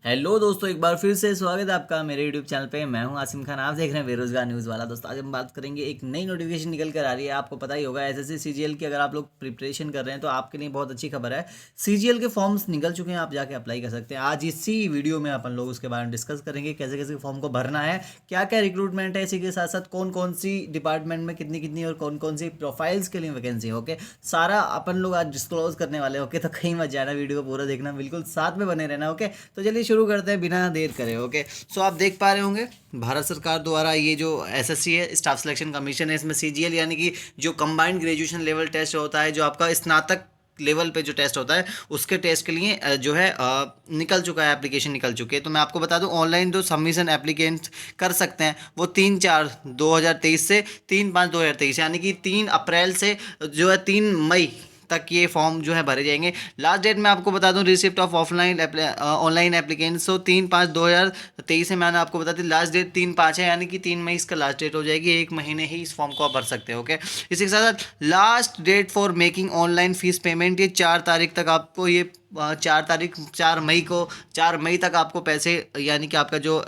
Hello दोस्तों, एक बार फिर से स्वागत है आपका मेरे यूट्यूब चैनल पे। मैं हूं आसिम खान, आप देख रहे हैं बेरोजगार न्यूज़ वाला। दोस्तों आज हम बात करेंगे, एक नई नोटिफिकेशन निकल कर आ रही है। आपको पता ही होगा एसएससी सीजीएल की अगर आप लोग प्रिपरेशन कर रहे हैं तो आपके लिए बहुत अच्छी खबर है। सीजीएल के फॉर्म्स निकल चुके हैं, आप जाके अप्लाई कर सकते हैं। आज इसी वीडियो में अपन लोग उसके बारे में डिस्कस करेंगे, कैसे कैसे फॉर्म को भरना है, क्या क्या रिक्रूटमेंट है, इसी के साथ साथ कौन कौन सी डिपार्टमेंट में कितनी कितनी और कौन कौन सी प्रोफाइल्स के लिए वैकेंसी है। ओके, सारा अपन लोग आज डिस्क्लोज करने वाले हैं। ओके, तो कहीं मत जाना, वीडियो को पूरा देखना, बिल्कुल साथ में बने रहना। ओके, तो चलिए शुरू करते हैं बिना देर करे। ओके, सो आप देख पा रहे होंगे भारत सरकार द्वारा ये जो एसएससी है, स्टाफ सिलेक्शन कमीशन है, इसमें सीजीएल यानी कि जो कंबाइंड ग्रेजुएशन लेवल टेस्ट होता है, जो आपका स्नातक लेवल पे जो टेस्ट होता है, उसके टेस्ट के लिए जो है निकल चुका है, एप्लीकेशन निकल चुके हैं। तो मैं आपको बता दूं, ऑनलाइन जो सबमिशन एप्लीकेंट कर सकते हैं वो 3/4/2023 से 3/5/2023 यानी कि 3 अप्रैल से जो है 3 मई तक ये फॉर्म जो है भरे जाएंगे। लास्ट डेट मैं आपको बता दूं, receipt of offline online applicants, so 3/5/2023 है। मैंने आपको बता दी लास्ट डेट 3/5 है, यानी कि 3 मई इसका लास्ट डेट हो जाएगी। 1 महीने ही इस फॉर्म को आप भर सकते हो। ओके, इसी के साथ साथ last date for making online fees payment, ये 4 तारीख तक आपको ये 4 तारीख 4 मई को 4 मई तक आपको पैसे यानी कि आपका जो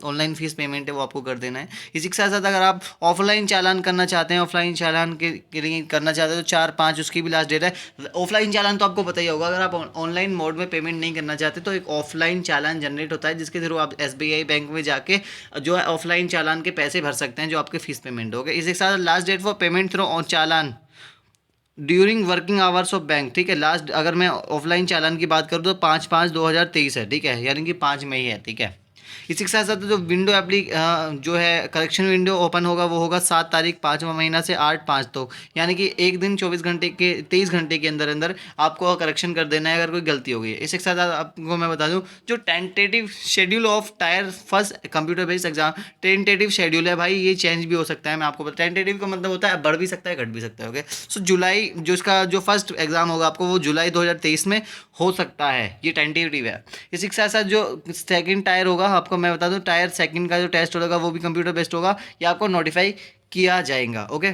ऑनलाइन फीस पेमेंट है वो आपको कर देना है। इसी के साथ साथ अगर आप ऑफलाइन चालान करना चाहते हैं, ऑफलाइन चालान के लिए करना चाहते हैं तो 4/5 उसकी भी लास्ट डेट है। ऑफलाइन चालान तो आपको पता ही होगा, अगर आप ऑनलाइन मोड में पेमेंट नहीं करना चाहते तो एक ऑफलाइन चालान जनरेट होता है, जिसके थ्रू आप एसबीआई बैंक में जाके जो है ऑफलाइन चालान के पैसे भर सकते हैं, जो आपके फीस पेमेंट हो गए। इसी के साथ last date for payment through चालान during working hours of bank, ठीक है। लास्ट अगर मैं ऑफलाइन चालान की बात करूँ तो 5/5/2023 है, ठीक है, यानी कि 5 मई है, ठीक है। इसी के साथ साथ जो विंडो जो है करेक्शन विंडो ओपन होगा वो होगा 7 तारीख 5वां महीना से 8/5 तक, यानी कि एक दिन 24 घंटे के 23 घंटे के अंदर अंदर आपको करेक्शन कर देना है अगर कोई गलती हो गई है। इसी के साथ साथ आपको मैं बता दूं, जो tentative schedule of tyre first computer based exam, tentative schedule है भाई, ये चेंज भी हो सकता है। मैं आपको बता, टेंटेटिव का मतलब होता है बढ़ भी सकता है घट भी सकता है। ओके, सो जुलाई जो इसका जो फर्स्ट एग्जाम होगा आपको वो जुलाई 2023 में हो सकता है, ये टेंटेटिव है। इसी के साथ साथ जो सेकंड टायर होगा, आपको मैं बता दूं, टायर सेकंड का जो टेस्ट होगा वो भी कंप्यूटर बेस्ड होगा, ये आपको नोटिफाई किया जाएगा। ओके,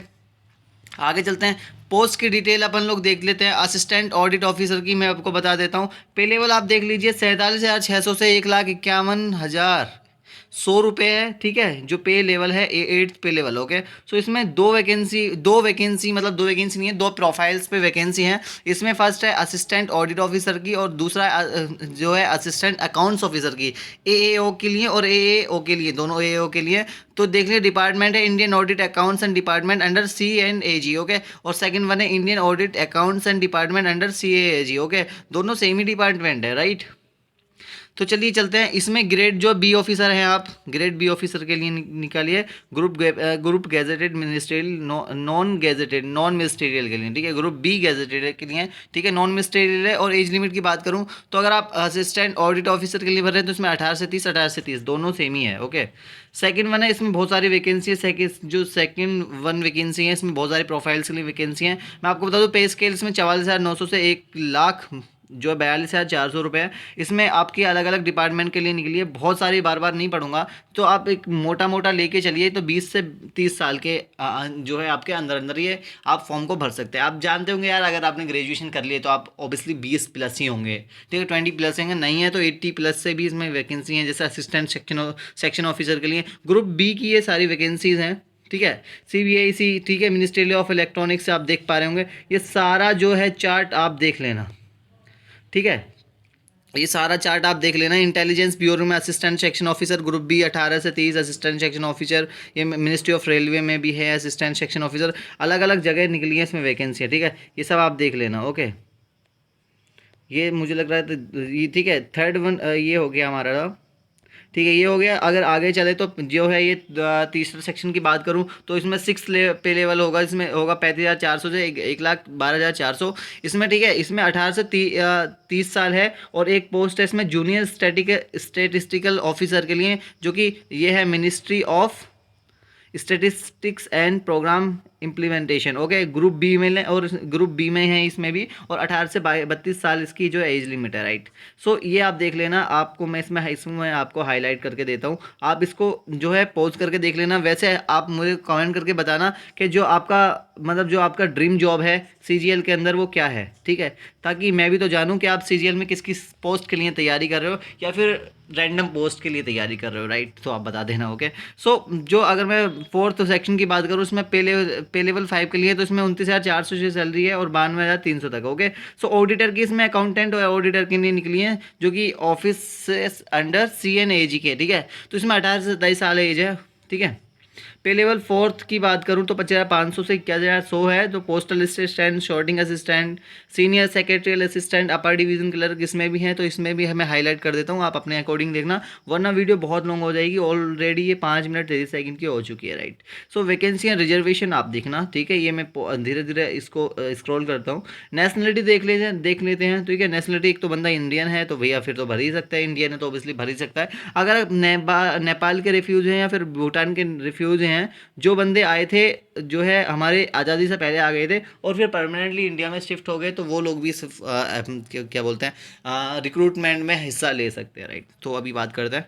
आगे चलते हैं। पोस्ट की डिटेल अपन लोग देख लेते हैं। असिस्टेंट ऑडिट ऑफिसर की मैं आपको बता देता हूँ। पे लेवल आप देख लीजिए, 47,600 से 1,51,100 है, ठीक है। जो पे लेवल है 8th पे लेवल। ओके, सो इसमें दो वैकेंसी मतलब दो वैकेंसी नहीं है, दो प्रोफाइल्स पे वैकेंसी है। इसमें फर्स्ट है असिस्टेंट ऑडिट ऑफिसर की और दूसरा जो है असिस्टेंट अकाउंट्स ऑफिसर की, एएओ के लिए और एएओ के लिए, दोनों एएओ के लिए। तो देख लिया, डिपार्टमेंट है Indian audit accounts and department under CNAG। Okay, और सेकंड वन है Indian audit accounts and department under CAAG। Okay, दोनों सेम ही डिपार्टमेंट है, राइट। तो चलिए चलते हैं। इसमें ग्रेड जो बी ऑफिसर हैं, आप ग्रेड बी ऑफिसर के लिए निकालिए। Group gazetted ministerial, non gazetted non ministerial के लिए, ठीक है। ग्रुप बी गैजेटेड के लिए, ठीक है, नॉन मिनिस्ट्रियल है। और एज लिमिट की बात करूं तो अगर आप असिस्टेंट ऑडिट ऑफिसर के लिए भर रहे हैं तो इसमें 18 से 30 दोनों सेम ही है। ओके, सेकंड वन है, इसमें बहुत सारी वैकेंसी है। जो सेकंड वन वैकेंसी है, इसमें बहुत सारी प्रोफाइल्स के लिए वैकेंसी है। मैं आपको बता दूं, पे स्केल इसमें 44,900 से 1,00,000 जो है 42,400 रुपये है। इसमें आपकी अलग अलग डिपार्टमेंट के लिए निकली है, बहुत सारी बार बार नहीं पढ़ूंगा, तो आप एक मोटा मोटा लेके चलिए। तो 20 से 30 साल के जो है आपके अंदर अंदर ये आप फॉर्म को भर सकते हैं। आप जानते होंगे यार, अगर आपने ग्रेजुएशन कर लिए तो आप ऑब्वियसली 20+ ही होंगे, ठीक है, 20+ होंगे, नहीं है तो 80+ से भी इसमें वैकेंसी हैं, जैसे असिस्टेंट सेक्शन ऑफिसर के लिए। ग्रुप बी की ये सारी वैकेंसीज हैं, ठीक है। CBIC, ठीक है, मिनिस्ट्री ऑफ इलेक्ट्रॉनिक्स से आप देख पा रहे होंगे। ये सारा जो है चार्ट आप देख लेना, ठीक है, ये सारा चार्ट आप देख लेना। इंटेलिजेंस ब्यूरो में assistant section officer group B 18 से 30 असिस्टेंट सेक्शन ऑफिसर। ये मिनिस्ट्री ऑफ रेलवे में भी है असिस्टेंट सेक्शन ऑफिसर, अलग अलग जगह निकली है इसमें वैकेंसी है, ठीक है। ये सब आप देख लेना। ओके, ये मुझे लग रहा है तो ये ठीक है। थर्ड वन ये हो गया हमारा, ठीक है, ये हो गया। अगर आगे चले तो जो है ये तीसरा सेक्शन की बात करूं तो इसमें पे लेवल होगा, इसमें होगा 35,400 से 1,12,400 इसमें, ठीक है। इसमें 18 से 30 साल है। और एक पोस्ट है इसमें जूनियर स्टेटिस्टिकल ऑफिसर के लिए, जो कि ये है ministry of statistics and programme implementation. Okay, group B में लें और ग्रुप बी में है इसमें भी, और 18 से 32 साल इसकी जो एज लिमिट है, राइट। सो ये आप देख लेना, आपको मैं इसमें आपको हाईलाइट करके देता हूँ, आप इसको जो है पॉज करके देख लेना। वैसे आप मुझे कमेंट करके बताना कि जो आपका मतलब जो आपका ड्रीम जॉब है सीजीएल के अंदर वो क्या है, ठीक है, ताकि मैं भी तो जानूं कि आप सीजीएल में किस किस पोस्ट के लिए तैयारी कर रहे हो या फिर रैंडम पोस्ट के लिए तैयारी कर रहे हो, राइट। तो आप बता देना। ओके, सो जो अगर मैं फोर्थ सेक्शन की बात करूँ, उसमें पे लेवल 5 के लिए तो इसमें 29,400 से सैलरी है और 92,300 तक। ओके, सो ऑडिटर की इसमें अकाउंटेंट और ऑडिटर के लिए निकली है जो कि ऑफिस से अंडर CNAG के, ठीक है। तो इसमें 18 से 27 साल एज है, ठीक है। पे लेवल फोर्थ की बात करूँ तो 25,500 से 21,100 है। तो postal assistant, sorting assistant, senior secretarial assistant, upper division clerk इसमें भी है। तो इसमें भी हमें हाईलाइट कर देता हूँ, आप अपने अकॉर्डिंग देखना, वरना वीडियो बहुत लॉन्ग हो जाएगी। ऑलरेडी ये 5 मिनट 33 सेकंड की हो चुकी है, right. So vacancy and reservation आप देखना, ठीक है। ये मैं धीरे धीरे इसको स्क्रॉल करता हूँ। नेशनलिटी देख लेते हैं, ठीक है। नेशनलिटी एक तो बंदा इंडियन है तो भैया फिर तो भर ही सकता है, इंडियन है तो ऑब्वियसली भर ही सकता है। अगर आप नेपाल के रिफ्यूज हैं या फिर भूटान के रिफ्यूज हैं, जो बंदे आए थे जो है हमारे आज़ादी से पहले आ गए थे और फिर परमानेंटली इंडिया में शिफ्ट हो गए, तो वो लोग भी सिर्फ क्या बोलते हैं रिक्रूटमेंट में हिस्सा ले सकते हैं, राइट। तो अभी बात करते हैं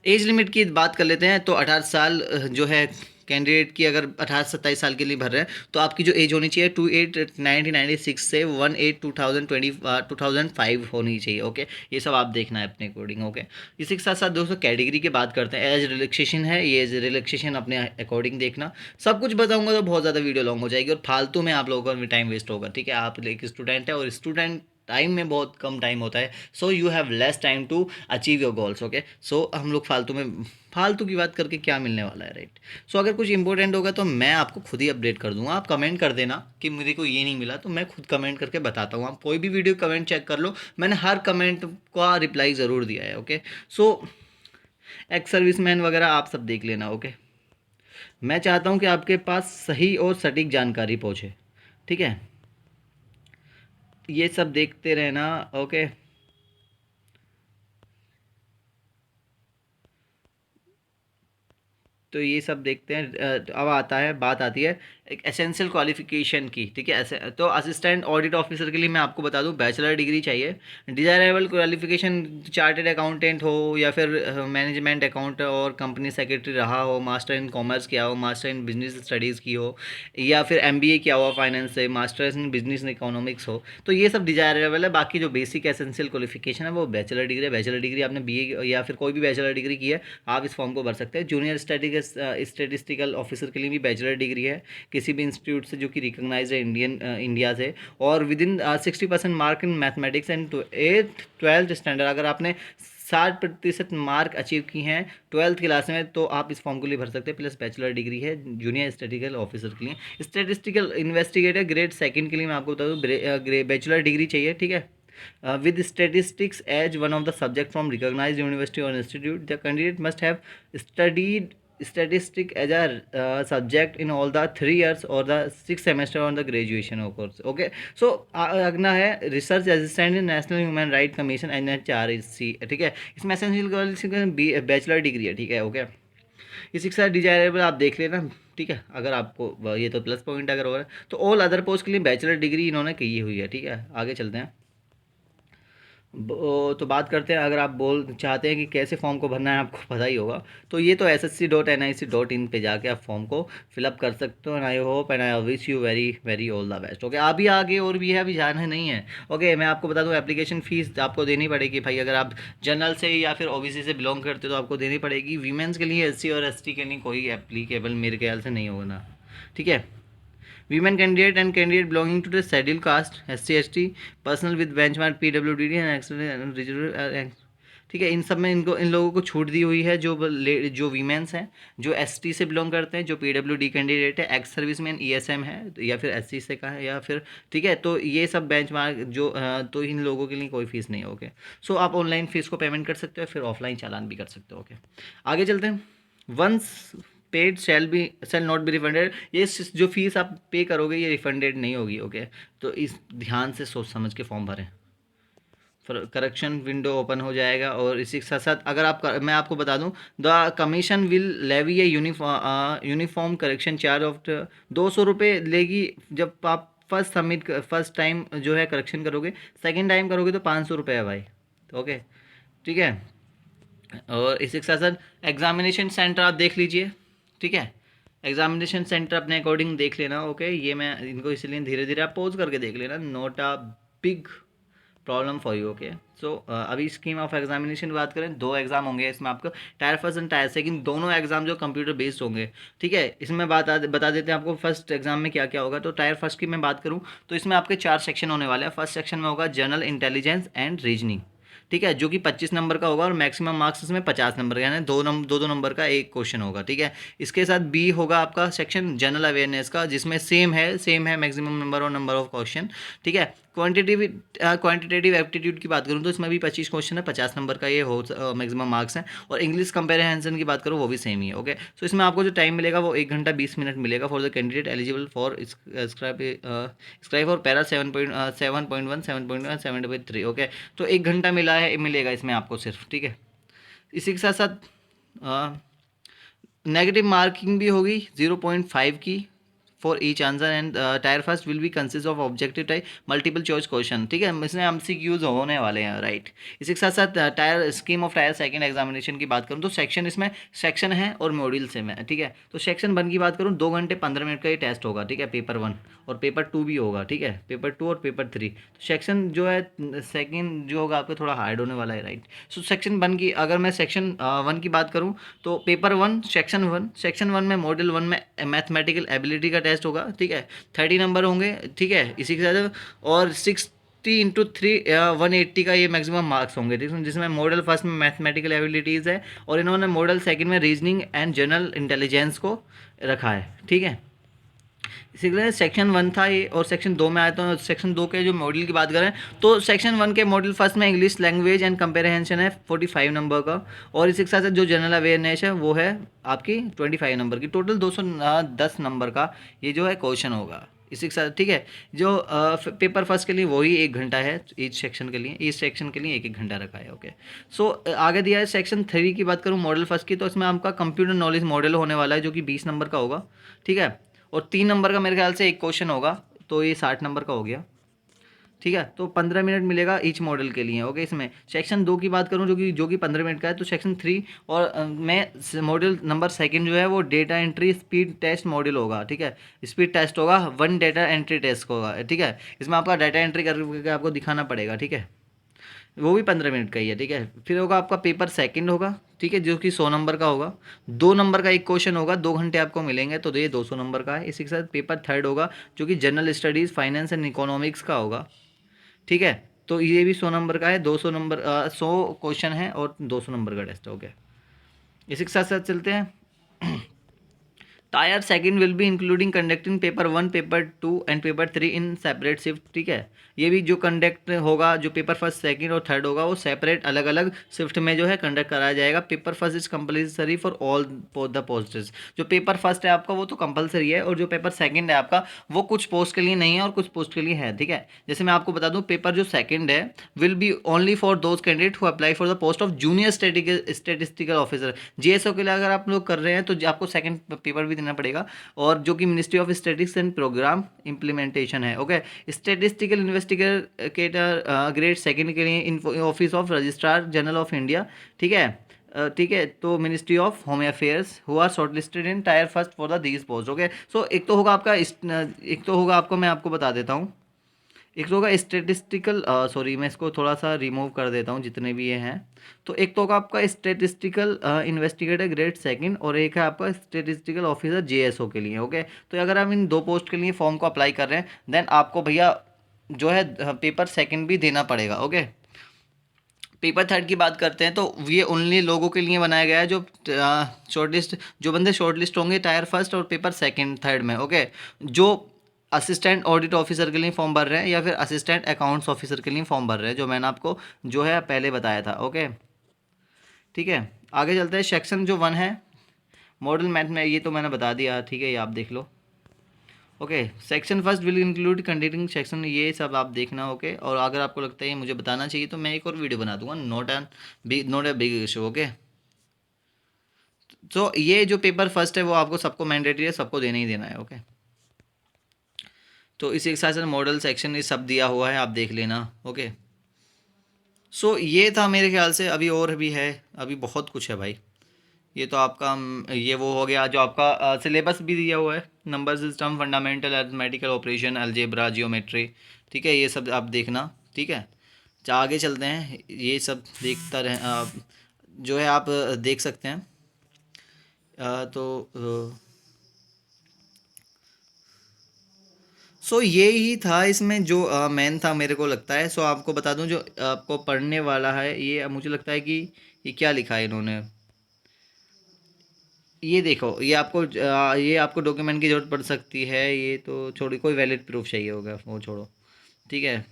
एज लिमिट की, बात कर लेते हैं। तो 18 साल जो है कैंडिडेट की, अगर 18 से 27 साल के लिए भर रहे हैं तो आपकी जो एज होनी चाहिए 28/1996 से 1/8/2005 होनी चाहिए। ओके, ये सब आप देखना है अपने अकॉर्डिंग। ओके, इसी के साथ साथ दोस्तों कैटेगरी की बात करते हैं। एज रिलैक्सेशन है, ये एज रिलैक्सेशन अपने अकॉर्डिंग देखना। सब कुछ बताऊंगा तो बहुत ज़्यादा वीडियो लॉन्ग हो जाएगी और फालतू में आप लोगों का भी टाइम वेस्ट होगा, ठीक है। आप एक स्टूडेंट है और स्टूडेंट टाइम में बहुत कम टाइम होता है, so you have less time to achieve your goals. Okay, so हम लोग फालतू की बात करके क्या मिलने वाला है, राइट। सो अगर कुछ इंपॉर्टेंट होगा तो मैं आपको खुद ही अपडेट कर दूंगा। आप कमेंट कर देना कि मेरे को ये नहीं मिला, तो मैं खुद कमेंट करके बताता हूँ। आप कोई भी वीडियो कमेंट चेक कर लो, मैंने हर कमेंट का रिप्लाई ज़रूर दिया है। ओके, सो एक्स सर्विसमैन वगैरह आप सब देख लेना। ओके, मैं चाहता हूँ कि आपके पास सही और सटीक जानकारी पहुँचे, ठीक है। ये सब देखते रहना। ओके, तो ये सब देखते हैं। अब बात आती है एक एसेंशियल क्वालिफिकेशन की, ठीक है। ऐसे तो असिस्टेंट ऑडिट ऑफिसर के लिए मैं आपको बता दूं बैचलर डिग्री चाहिए। डिजायरेबल क्वालिफिकेशन चार्टेड अकाउंटेंट हो या फिर मैनेजमेंट अकाउंट और कंपनी सेक्रेटरी रहा हो, मास्टर इन कॉमर्स किया हो, मास्टर इन बिजनेस स्टडीज़ की हो, या फिर MBA किया हुआ फाइनेंस से, मास्टर्स इन बिजनेस इकोनॉमिक्स हो, तो ये सब डिजायरेबल है। बाकी जो बेसिक एसेंशियल क्वालिफिकेशन है वो बैचलर डिग्री है। बैचलर डिग्री आपने BA या फिर कोई भी बैचलर डिग्री की है, आप इस फॉर्म को भर सकते हैं। जूनियर स्टैटिस्टिकल ऑफिसर के लिए भी बैचलर डिग्री है किसी भी इंस्टीट्यूट से जो कि रिकॉग्नाइज है इंडिया से, और with in 60% mark in mathematics and 12th standard. अगर आपने 60% मार्क अचीव की हैं 12th क्लास में तो आप इस फॉर्म के लिए भर सकते हैं। प्लस बैचलर डिग्री है जूनियर स्टैटिस्टिकल ऑफिसर के लिए। स्टैटिस्टिकल इन्वेस्टिगेटर ग्रेड सेकंड के लिए मैं आपको बता दूँ बैचलर डिग्री चाहिए, ठीक है। With statistics as one of the subject from recognized university or institute, the candidate must have studied statistics as a subject in all the 3 years or the 6 semester on the graduation of course. Okay, so अगला है research assistant in national human right commission NHRC, ठीक है। इसमें essential qualification bachelor degree है, ठीक है। Okay, इसी के साथ डिजायरेबल आप देख लेना, ठीक है। अगर आपको ये तो प्लस पॉइंट अगर हो रहा है तो ऑल अदर पोस्ट के लिए बैचलर डिग्री इन्होंने की हुई है, ठीक है। आगे चलते हैं। तो बात करते हैं, अगर आप चाहते हैं कि कैसे फॉर्म को भरना है, आपको पता ही होगा। तो ये तो ssc.nic.in पे जाके आप फॉर्म को फिलअप कर सकते हो। And I hope and I wish you very very all the best. Okay, अभी आगे और भी है, अभी जाना नहीं है। ओके, मैं आपको बता दूं एप्लीकेशन फ़ीस आपको देनी पड़ेगी भाई। अगर आप जनरल से या फिर OBC से बिलोंग करते हो तो आपको देनी पड़ेगी। वीमेंस के लिए SC और ST के लिए कोई एप्लीकेबल मेरे ख्याल से नहीं होगा, ठीक है। Women candidate and candidate belonging to the scheduled caste SC/ST, personal with benchmark PWD and external, ठीक है। इन सब में इन लोगों को छूट दी हुई है। जो वीमेंस हैं, जो ST से बिलोंग करते हैं, जो PWD कैंडिडेट है, एक्स सर्विसमैन ESM है या फिर SC से का है या फिर, ठीक है। तो ये सब बेंचमार्क जो तो इन लोगों के लिए कोई फीस नहीं है। ओके, सो आप ऑनलाइन फीस को पेमेंट कर सकते हो, फिर ऑफलाइन चालान भी कर सकते हो। ओके, आगे चलते हैं। Once paid shall not be refunded, ये जो फीस आप पे करोगे ये रिफंडेड नहीं होगी। ओके, तो इस ध्यान से सोच समझ के फॉर्म भरें। करेक्शन विंडो ओपन हो जाएगा। और इसी के साथ साथ अगर आप मैं आपको बता दूं, the commission will levy a uniform correction charge of 200 रुपये लेगी जब आप फर्स्ट टाइम जो है करेक्शन करोगे। सेकेंड टाइम करोगे तो 500 रुपये है भाई। ओके, ठीक है। और इसी के साथ साथ एग्जामिनेशन सेंटर आप देख लीजिए, ठीक है। एग्जामिनेशन सेंटर अपने अकॉर्डिंग देख लेना। ओके, ये मैं इनको इसलिए धीरे धीरे आप पॉज करके देख लेना, not a big problem for you. Okay, so अभी स्कीम ऑफ एग्जामिनेशन की बात करें, 2 एग्जाम होंगे इसमें आपको, tyre first and tyre second, दोनों एग्जाम जो कंप्यूटर बेस्ड होंगे, ठीक है। इसमें बता देते हैं आपको फर्स्ट एग्जाम में क्या क्या होगा। तो टायर फर्स्ट की मैं बात करूं तो इसमें आपके 4 सेक्शन होने वाले हैं। फर्स्ट सेक्शन में होगा जनरल इंटेलिजेंस एंड रीजनिंग, ठीक है, जो कि 25 नंबर का होगा और मैक्सिमम मार्क्स इसमें 50 नंबर का, यानी दो नंबर का एक क्वेश्चन होगा, ठीक है। इसके साथ बी होगा आपका सेक्शन जनरल अवेयरनेस का, जिसमें सेम है मैक्सिमम नंबर और नंबर ऑफ क्वेश्चन, ठीक है। क्वांटिटेटिव एप्टीट्यूड की बात करूँ तो इसमें भी 25 क्वेश्चन है, 50 नंबर का ये हो मैक्सिमम मार्क्स हैं। और इंग्लिश कंपेरिजन की बात करूँ वो भी सेम ही है। ओके, सो इसमें आपको जो टाइम मिलेगा वो 1 घंटा 20 मिनट मिलेगा for the candidate eligible for scribe और पैरा 7.1 7.3। ओके, तो 1 घंटा मिलेगा इसमें आपको सिर्फ, ठीक है। इसी के साथ साथ नेगेटिव मार्किंग भी होगी 0.5 की for each answer. And tyre first will be consist of objective type multiple choice question, ठीक है। इसमें एमसीक्यूज होने वाले हैं, राइट। इसी के साथ साथ tyre scheme of tyre second examination की बात करूँ तो सेक्शन इसमें सेक्शन है और मॉड्यूल से में, ठीक है। तो सेक्शन 1 की बात करूँ 2 घंटे 15 मिनट का ये टेस्ट होगा, ठीक है, पेपर 1। और पेपर 2 भी होगा, ठीक है, पेपर 2 और पेपर 3। तो सेक्शन जो है सेकंड जो होगा आपका थोड़ा हार्ड होने वाला है, राइट। सो सेक्शन 1 की अगर मैं सेक्शन 1 की बात करूँ तो पेपर 1 सेक्शन वन में मॉडल 1 में मैथमेटिकल एबिलिटी का टेस्ट होगा, ठीक है। 30 नंबर होंगे, ठीक है। इसी के साथ और 60 × 3 180 का ये मैक्सिमम मार्क्स होंगे, ठीक है, जिसमें मॉडल फर्स्ट में मैथमेटिकल एबिलिटीज़ है और इन्होंने मॉडल सेकंड में रीजनिंग एंड जनरल इंटेलिजेंस को रखा है, ठीक है। इसीलिए सेक्शन 1 था ये। और सेक्शन 2 में आया तो सेक्शन 2 के जो मॉडल की बात करें तो सेक्शन 1 के मॉडल फर्स्ट में इंग्लिश लैंग्वेज एंड कंप्रहेंशन है 45 नंबर का। और इसी के साथ साथ जो जनरल अवेयरनेस है वो है आपकी 25 नंबर की। टोटल 210 नंबर का ये जो है क्वेश्चन होगा इसी के साथ, ठीक है। जो पेपर फर्स्ट के लिए वही 1 घंटा है ईच सेक्शन के लिए, एक एक घंटा रखा है। ओके, सो आगे दिया है सेक्शन 3 की बात करूँ मॉडल फर्स्ट की, तो इसमें आपका कंप्यूटर नॉलेज मॉडल होने वाला है जो कि 20 नंबर का होगा, ठीक है। और 3 नंबर का मेरे ख्याल से एक क्वेश्चन होगा, तो ये 60 नंबर का हो गया, ठीक है। तो 15 मिनट मिलेगा ईच मॉडल के लिए। ओके, इसमें सेक्शन 2 की बात करूँ जो कि 15 मिनट का है, तो सेक्शन 3 और में मॉडल नंबर सेकंड जो है वो data entry speed test model होगा, ठीक है। स्पीड टेस्ट होगा, 1 डेटा एंट्री टेस्ट होगा, ठीक है। इसमें आपका डाटा एंट्री करके आपको दिखाना पड़ेगा, ठीक है। वो भी 15 मिनट का ही है, ठीक है। फिर होगा आपका पेपर सेकंड होगा, ठीक है, जो कि 100 नंबर का होगा। 2 नंबर का एक क्वेश्चन होगा, 2 घंटे आपको मिलेंगे, तो ये 200 नंबर का है। इसी के साथ पेपर थर्ड होगा जो कि general studies finance and economics का होगा, ठीक है। तो ये भी 100 नंबर का है, 200 नंबर 100 क्वेश्चन है और 200 नंबर का टेस्ट हो गया। इसी के साथ साथ चलते हैं tyre second will be including conducting paper 1 paper 2 and paper 3 in separate shift, ठीक है। ये भी जो कंडक्ट होगा, जो पेपर फर्स्ट सेकंड और थर्ड होगा वो सेपरेट अलग अलग शिफ्ट में जो है कंडक्ट कराया जाएगा। Paper first is compulsory for all the posts. जो पेपर फर्स्ट है आपका वो तो कंपलसरी है, और जो पेपर सेकंड है आपका वो कुछ पोस्ट के लिए नहीं है और कुछ पोस्ट के लिए है, ठीक है। जैसे मैं आपको बता दूं, पेपर जो सेकंड है will be only for those candidate who apply for the post of junior statistical officer. GSO के लिए अगर आप लोग कर रहे हैं तो आपको सेकंड पेपर भी देना पड़ेगा, और जो कि ministry of statistics and programme implementation है। Okay, statistical investigator grade second के लिए office of registrar general of India, ठीक है। ठीक है, तो ministry of home affairs who are shortlisted in tier first for the these post. Okay, so एक तो होगा आपका एक तो होगा आपको, मैं आपको बता देता हूँ, एक तो होगा स्टेटिस्टिकल, सॉरी मैं इसको थोड़ा सा रिमूव कर देता हूँ जितने भी ये हैं। तो एक तो होगा आपका स्टेटिस्टिकल इन्वेस्टिगेटर ग्रेड सेकंड, और एक है आपका स्टेटिस्टिकल ऑफिसर जेएसओ के लिए। ओके, तो अगर आप इन 2 पोस्ट के लिए फॉर्म को अप्लाई कर रहे हैं देन आपको भैया जो है पेपर सेकंड भी देना पड़ेगा। ओके, पेपर थर्ड की बात करते हैं तो ये ओनली लोगों के लिए बनाया गया है जो शॉर्टलिस्ट, जो बंदे शॉर्टलिस्ट होंगे टायर फर्स्ट और पेपर सेकंड थर्ड में। ओके, जो असिस्टेंट ऑडिट ऑफिसर के लिए फॉर्म भर रहे हैं या फिर असिस्टेंट अकाउंट्स ऑफिसर के लिए फॉर्म भर रहे हैं, जो मैंने आपको जो है पहले बताया था। ओके, ठीक है, आगे चलते हैं। सेक्शन जो 1 है मॉडल मैथ में, ये तो मैंने बता दिया, ठीक है, ये आप देख लो। Okay, section first will include containing section, ये सब आप देखना। ओके, और अगर आपको लगता है ये मुझे बताना चाहिए तो मैं एक और वीडियो बना दूंगा, not a big issue. Okay, तो ये जो पेपर फर्स्ट है वो आपको सबको मैंडेटरी है, सबको देना ही देना है। ओके, तो इसी के साथ साथ मॉडल सेक्शन ये सब दिया हुआ है, आप देख लेना। ओके, सो ये था मेरे ख्याल से, अभी और भी है, अभी बहुत कुछ है भाई। ये तो आपका ये वो हो गया जो आपका सिलेबस भी दिया हुआ है, number system, fundamental arithmetical operation, algebra, geometry. ठीक है, ये सब आप देखना। ठीक है, आगे चलते हैं, ये सब देखता रहे जो है आप देख सकते हैं। तो सो ये ही था इसमें जो मेन था मेरे को लगता है। सो आपको बता दूं जो आपको पढ़ने वाला है, ये मुझे लगता है कि ये क्या लिखा है इन्होंने, ये देखो, ये आपको डॉक्यूमेंट की ज़रूरत पड़ सकती है, ये तो छोड़ी, कोई वैलिड प्रूफ चाहिए होगा, वो छोड़ो। ठीक है,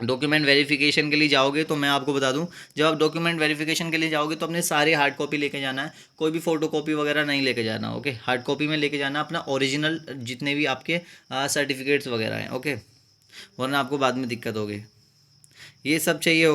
डॉक्यूमेंट वेरिफिकेशन के लिए जाओगे तो मैं आपको बता दूं, जब आप डॉक्यूमेंट वेरिफिकेशन के लिए जाओगे तो अपने सारे हार्ड कॉपी लेके जाना है, कोई भी फोटो कॉपी वगैरह नहीं लेके जाना। ओके, हार्ड कॉपी में लेके जाना अपना ओरिजिनल, जितने भी आपके सर्टिफिकेट्स वगैरह हैं। ओके, वरना आपको बाद में दिक्कत होगी, ये सब चाहिए।